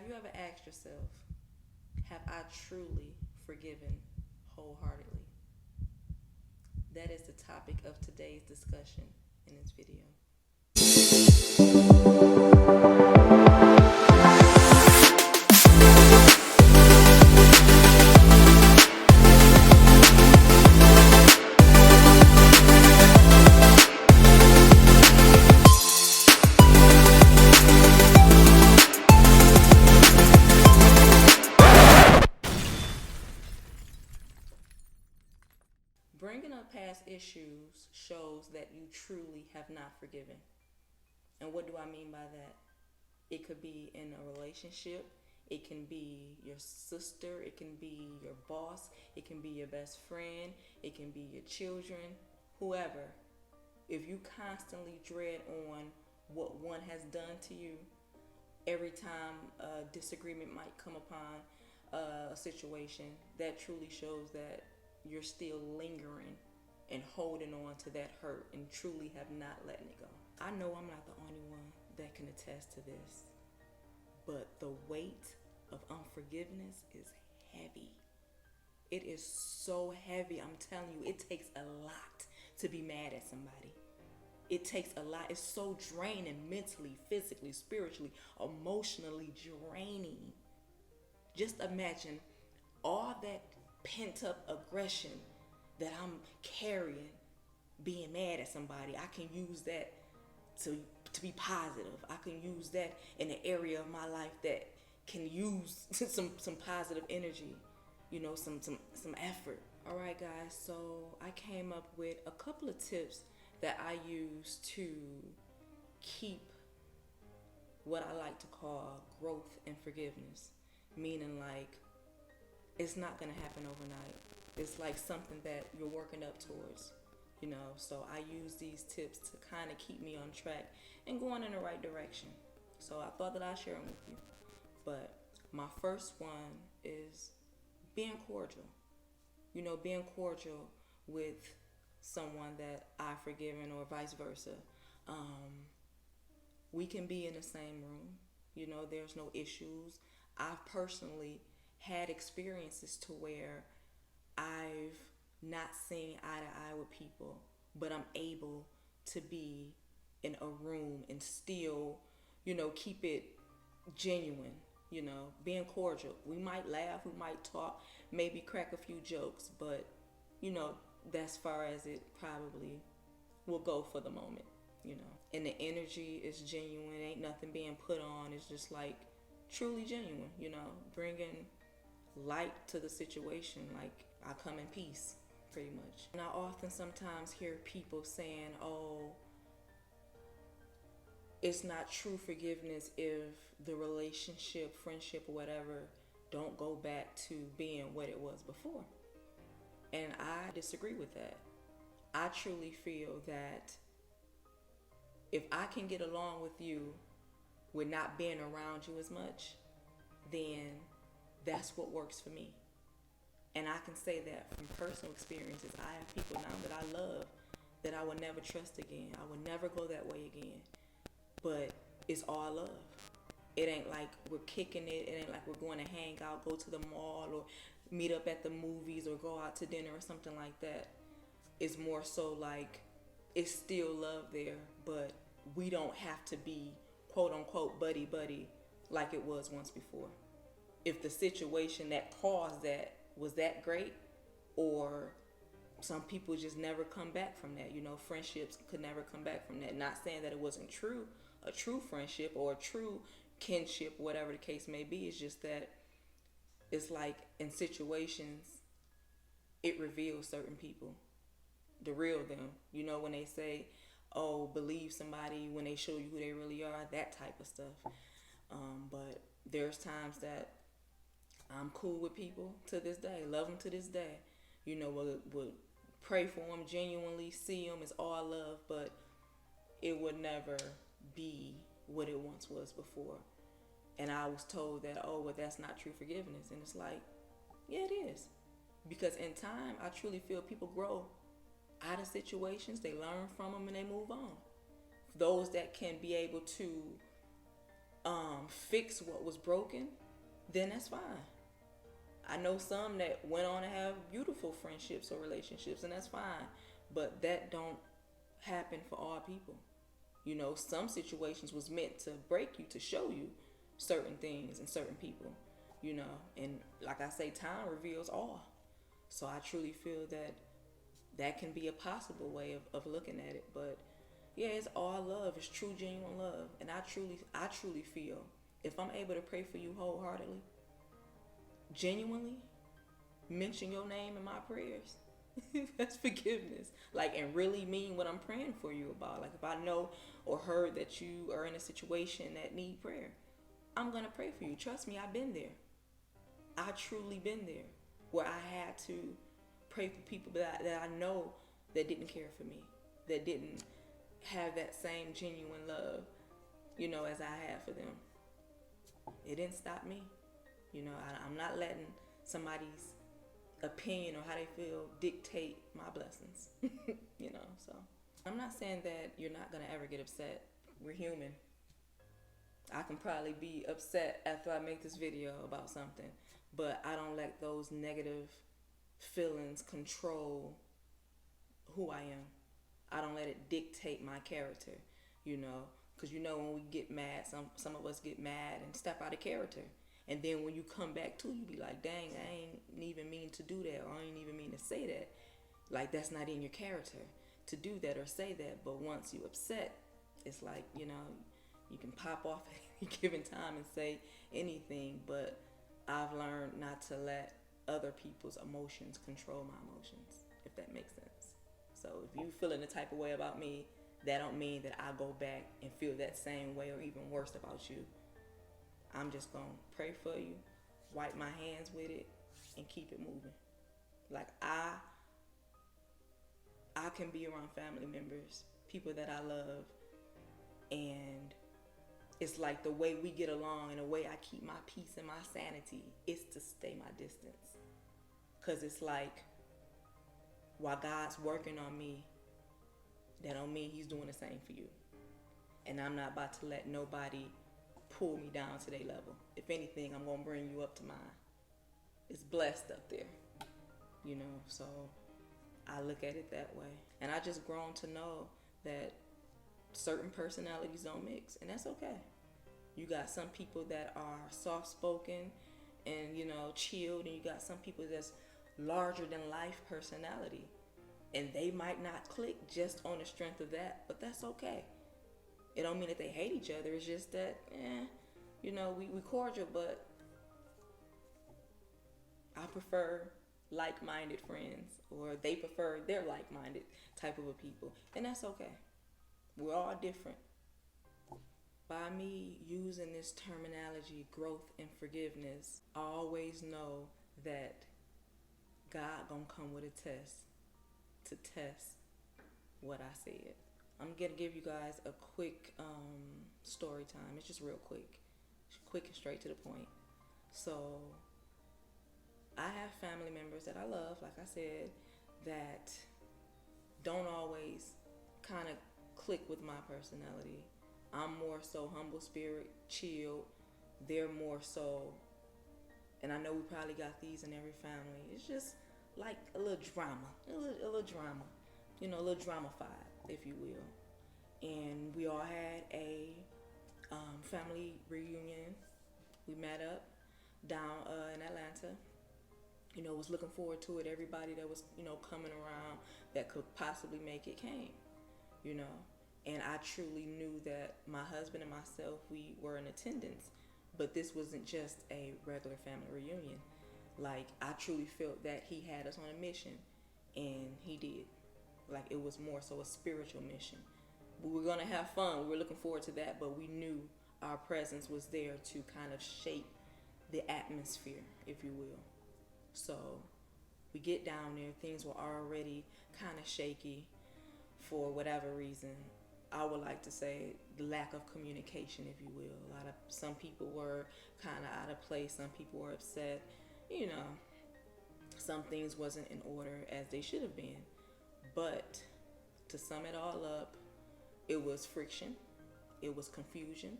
you ever asked yourself, have I truly forgiven wholeheartedly? That is the topic of today's discussion in this video. Bringing up past issues shows that you truly have not forgiven. And what do I mean by that? It could be in a relationship, it can be your sister, it can be your boss, it can be your best friend, it can be your children, whoever. If you constantly dread on what one has done to you, every time a disagreement might come upon a situation, that truly shows that you're still lingering and holding on to that hurt and truly have not let it go. I know I'm not the only one that can attest to this, but the weight of unforgiveness is heavy. It is so heavy. I'm telling you, it takes a lot to be mad at somebody. It takes a lot. It's so draining mentally, physically, spiritually, emotionally draining. Just imagine all that pent up aggression that I'm carrying, being mad at somebody. I can use that to be positive. I can use that in an area of my life that can use some positive energy, some effort. All right, guys. So I came up with a couple of tips that I use to keep what I like to call growth and forgiveness. Meaning, like, it's not going to happen overnight. It's like something that you're working up towards, So I use these tips to kind of keep me on track and going in the right direction. So I thought that I'd share them with you. But my first one is being cordial. Being cordial with someone that I've forgiven or vice versa. We can be in the same room. There's no issues. I've personally had experiences to where I've not seen eye to eye with people, but I'm able to be in a room and still, keep it genuine, being cordial. We might laugh, we might talk, maybe crack a few jokes, but, that's far as it probably will go for the moment, And the energy is genuine, ain't nothing being put on. It's just like truly genuine, bringing light to the situation. Like, I come in peace, pretty much. And I often sometimes hear people saying, oh, it's not true forgiveness if the relationship, friendship, or whatever don't go back to being what it was before. And I disagree with that. I truly feel that if I can get along with you with not being around you as much, then that's what works for me. And I can say that from personal experiences. I have people now that I love that I will never trust again. I will never go that way again. But it's all love. It ain't like we're kicking it. It ain't like we're going to hang out, go to the mall, or meet up at the movies, or go out to dinner or something like that. It's more so like it's still love there, but we don't have to be quote unquote buddy like it was once before. If the situation that caused that was that great, or some people just never come back from that. Friendships could never come back from that. Not saying that it wasn't a true friendship or a true kinship, whatever the case may be. It's just that it's like in situations, it reveals certain people, the real them. When they say, oh, believe somebody when they show you who they really are, that type of stuff. But there's times that I'm cool with people to this day, love them to this day. Would pray for them, genuinely see them, it's all love, but it would never be what it once was before. And I was told that, oh, well, that's not true forgiveness. And it's like, yeah, it is. Because in time, I truly feel people grow out of situations, they learn from them, and they move on. Those that can be able to fix what was broken, then that's fine. I know some that went on to have beautiful friendships or relationships, and that's fine. But that don't happen for all people. You know, some situations was meant to break you, to show you certain things and certain people, you know. And like I say, time reveals all. So I truly feel that that can be a possible way of looking at it. But yeah, it's all love. It's true, genuine love. And I truly feel if I'm able to pray for you wholeheartedly, genuinely, mention your name in my prayers, that's forgiveness. Like, and really mean what I'm praying for you about. Like, if I know or heard that you are in a situation that need prayer, I'm gonna pray for you. Trust me, I've been there. I truly been there, where I had to pray for people that I know that didn't care for me, that didn't have that same genuine love, you know, as I had for them. It didn't stop me. You know, I'm not letting somebody's opinion or how they feel dictate my blessings. You know, so I'm not saying that you're not gonna ever get upset. We're human. I can probably be upset after I make this video about something, but I don't let those negative feelings control who I am. I don't let it dictate my character, you know, because you know when we get mad, some of us get mad and step out of character. And then when you come back to, you be like, dang, I ain't even mean to do that, or I ain't even mean to say that. Like, that's not in your character to do that or say that. But once you upset, it's like, you know, you can pop off at any given time and say anything. But I've learned not to let other people's emotions control my emotions, if that makes sense. So if you feeling the type of way about me, that don't mean that I go back and feel that same way or even worse about you. I'm just gonna pray for you, wipe my hands with it, and keep it moving. Like I can be around family members, people that I love, and it's like the way we get along and the way I keep my peace and my sanity is to stay my distance. Cause it's like, while God's working on me, that don't mean he's doing the same for you. And I'm not about to let nobody pull me down to their level. If anything, I'm gonna bring you up to mine. It's blessed up there, you know. So I look at it that way, and I just grown to know that certain personalities don't mix, and that's okay. You got some people that are soft-spoken and, you know, chilled, and you got some people that's larger than life personality, and they might not click just on the strength of that, but that's okay. It don't mean that they hate each other. It's just that, you know, we cordial, but I prefer like-minded friends, or they prefer their like-minded type of a people, and that's okay. We're all different. By me using this terminology, growth and forgiveness, I always know that God gonna come with a test to test what I said. I'm gonna give you guys a quick story time. It's just real quick and straight to the point. So I have family members that I love, like I said, that don't always kind of click with my personality. I'm more so humble spirit, chilled. They're more so, and I know we probably got these in every family. It's just like a little drama, a little drama, you know, a little drama-fied, if you will. And we all had a family reunion. We met up down in Atlanta. You know, was looking forward to it. Everybody that was, you know, coming around that could possibly make it came, you know. And I truly knew that my husband and myself, we were in attendance. But this wasn't just a regular family reunion. Like, I truly felt that he had us on a mission, and he did. Like, it was more so a spiritual mission. We were going to have fun. We were looking forward to that, but we knew our presence was there to kind of shape the atmosphere, if you will. So we get down there. Things were already kind of shaky for whatever reason. I would like to say the lack of communication, if you will. Some people were kind of out of place. Some people were upset. You know, some things wasn't in order as they should have been. But to sum it all up, it was friction. It was confusion.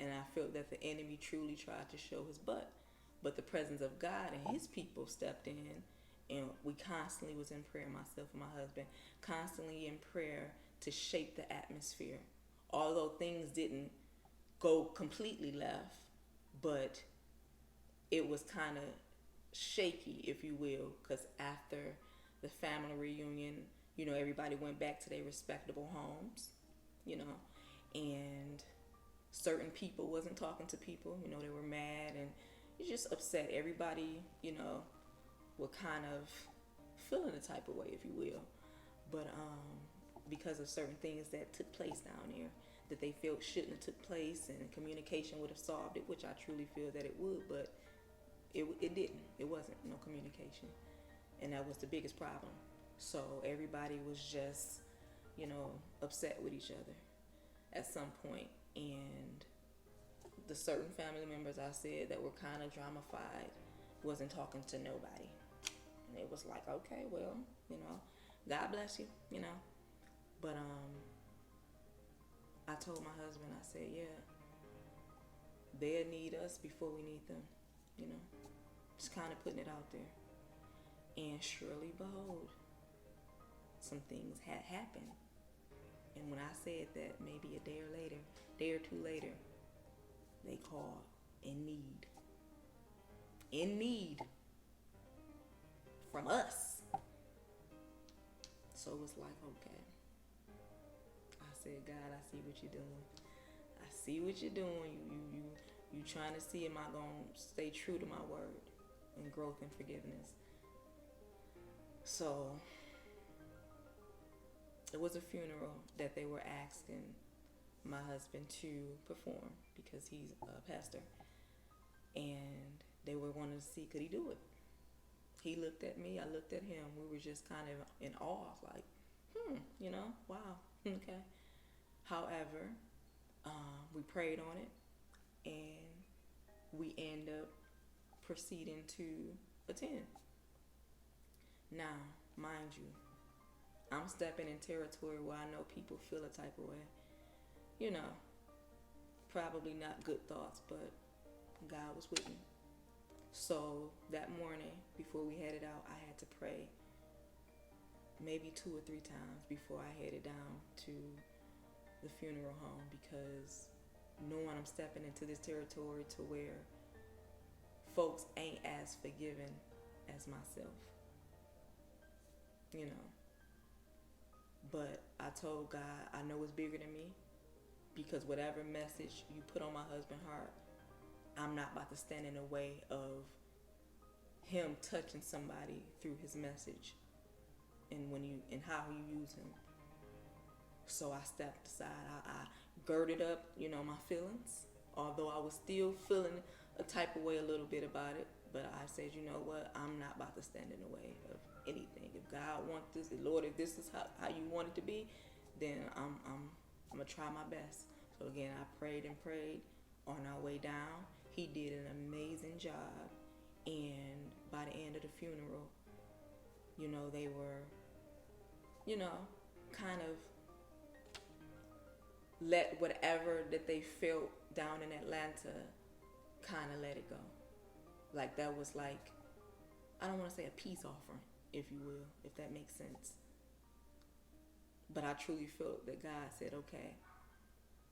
and I felt that the enemy truly tried to show his butt. But the presence of God and his people stepped in, and we constantly was in prayer, myself and my husband, constantly in prayer to shape the atmosphere. Although things didn't go completely left, but it was kind of shaky, if you will, because after the family reunion, everybody went back to their respectable homes, you know, and certain people wasn't talking to people, they were mad and just upset. Everybody, were kind of feeling a type of way, if you will, but because of certain things that took place down there that they felt shouldn't have took place, and communication would have solved it, which I truly feel that it would, but it didn't. It wasn't no communication, and that was the biggest problem. So everybody was just, upset with each other at some point, and the certain family members I said that were kind of dramified wasn't talking to nobody. And it was like, okay, well, God bless you, But I told my husband, I said, yeah, they'll need us before we need them, just kind of putting it out there. And surely behold, some things had happened. And when I said that, maybe a day or two later, they called in need from us. So it was like, okay. I said, God, I see what you're doing. I see what you're doing. You trying to see, am I going to stay true to my word and growth and forgiveness? So it was a funeral that they were asking my husband to perform because he's a pastor, and they were wanting to see could he do it. He looked at me, I looked at him. We were just kind of in awe, like, wow, okay. However, we prayed on it, and we end up proceeding to attend. Now, mind you, I'm stepping in territory where I know people feel a type of way. Probably not good thoughts, but God was with me. So that morning, before we headed out, I had to pray maybe 2 or 3 times before I headed down to the funeral home, because knowing I'm stepping into this territory to where folks ain't as forgiving as myself. But I told God, I know it's bigger than me, because whatever message you put on my husband's heart, I'm not about to stand in the way of him touching somebody through his message and how you use him. So I stepped aside. I girded up, my feelings, although I was still feeling a type of way a little bit about it. But I said, you know what? I'm not about to stand in the way of anything. If God wants this, Lord, if this is how you want it to be, then I'm gonna try my best. So again, I prayed and prayed. On our way down, he did an amazing job, and by the end of the funeral, they were, kind of let whatever that they felt down in Atlanta kind of let it go. Like that was like, I don't want to say a peace offering, if you will, if that makes sense. But I truly felt that God said, okay,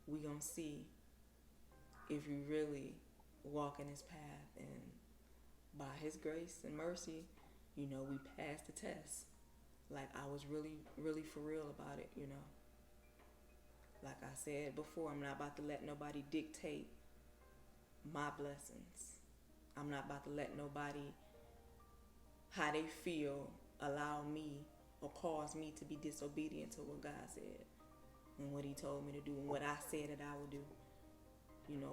we gonna see if you really walk in his path, and by his grace and mercy, we passed the test. Like I was really, really for real about it, Like I said before, I'm not about to let nobody dictate my blessings. I'm not about to let nobody, how they feel, allow me or cause me to be disobedient to what God said and what he told me to do and what I said that I would do.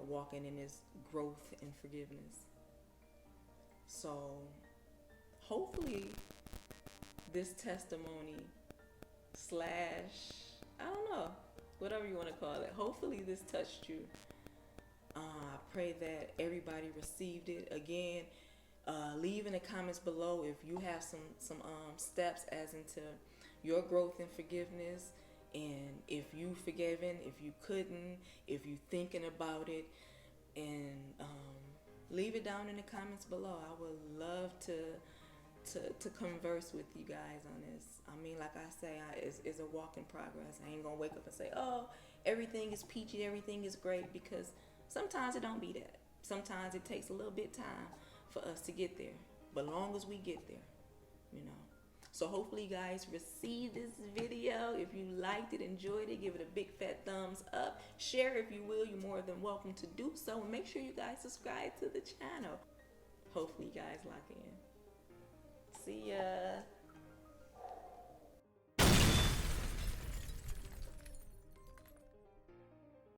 Walking in this growth and forgiveness. So hopefully this testimony / I don't know, whatever you want to call it, hopefully this touched you. I pray that everybody received it. Again, leave in the comments below if you have some steps as into your growth and forgiveness, And if you forgiven, if you couldn't, if you thinking about it, and leave it down in the comments below. I would love to converse with you guys on this. I mean, like I say, it's a walk in progress. I ain't gonna wake up and say, oh, everything is peachy, everything is great, because sometimes it don't be that. Sometimes it takes a little bit time for us to get there. But long as we get there, you know. So hopefully you guys received this video. If you liked it, enjoyed it, give it a big fat thumbs up. Share if you will. You're more than welcome to do so. And make sure you guys subscribe to the channel. Hopefully you guys lock in. See ya.